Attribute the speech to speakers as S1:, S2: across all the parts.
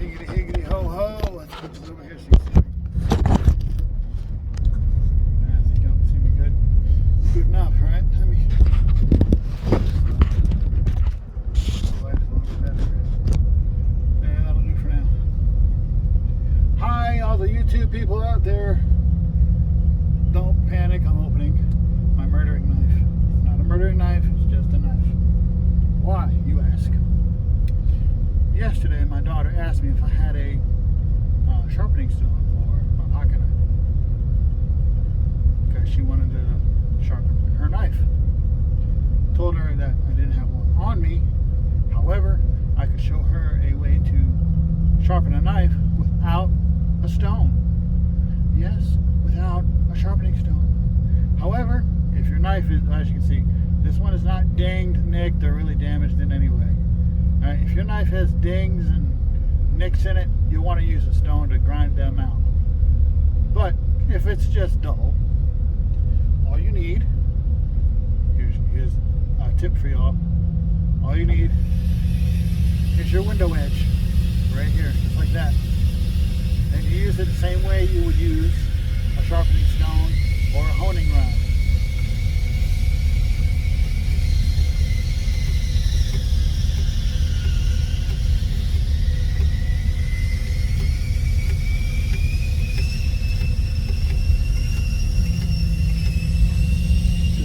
S1: Higgity, higgity, ho, ho. Let's put this over here so you can see me. I think you can see me good. Good enough, right? Let me. Yeah, that'll do for now. Hi, all the YouTube people out there. Don't panic. I'm opening my murdering knife. Not a murdering knife, it's just a knife. Why, you ask? Yesterday, my daughter asked me if I had a sharpening stone for my pocket knife because she wanted to sharpen her knife. Told her that I didn't have one on me. However, I could show her a way to sharpen a knife without a stone. Yes, without a sharpening stone. However, if your knife is, as you can see, this one is not dinged, nicked, or really damaged in any way. If your knife has dings and nicks in it, you'll want to use a stone to grind them out. But if it's just dull, all you need, here's a tip for y'all, all you need is your window edge, right here, just like that. And you use it the same way you would use a sharpening stone or a honing rod.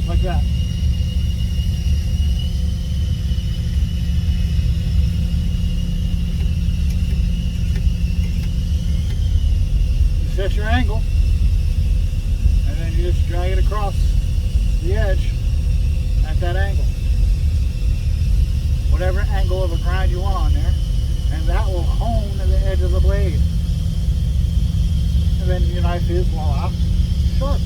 S1: Like that. You set your angle, and then you just drag it across the edge at that angle. Whatever angle of a grind you want on there, and that will hone the edge of the blade. And then your knife is, voila, sharp.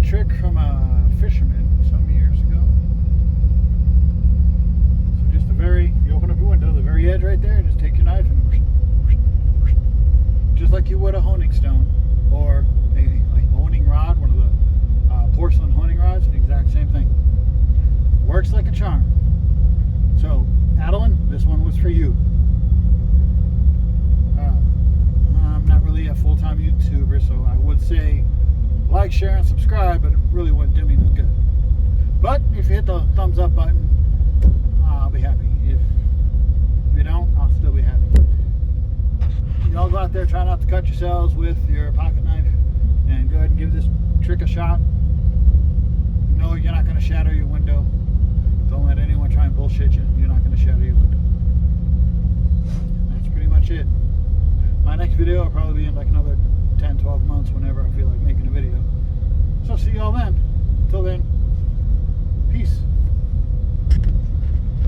S1: Trick from a fisherman some years ago. So just you open up your window, the very edge right there, just take your knife and just like you would a honing stone or a honing rod, one of the porcelain honing rods, the exact same thing. Works like a charm. So, Adeline, this one was for you. I'm not really a full-time YouTuber, so I would say like, share, and subscribe, but it really wouldn't do me no good. But if you hit the thumbs up button, I'll be happy. If you don't, I'll still be happy. Y'all go out there, try not to cut yourselves with your pocket knife, and go ahead and give this trick a shot. No, you're not going to shatter your window. Don't let anyone try and bullshit you. You're not going to shatter your window. That's pretty much it. My next video will probably be in like another 10-12 months whenever I feel like making a video. So see y'all then. Until then.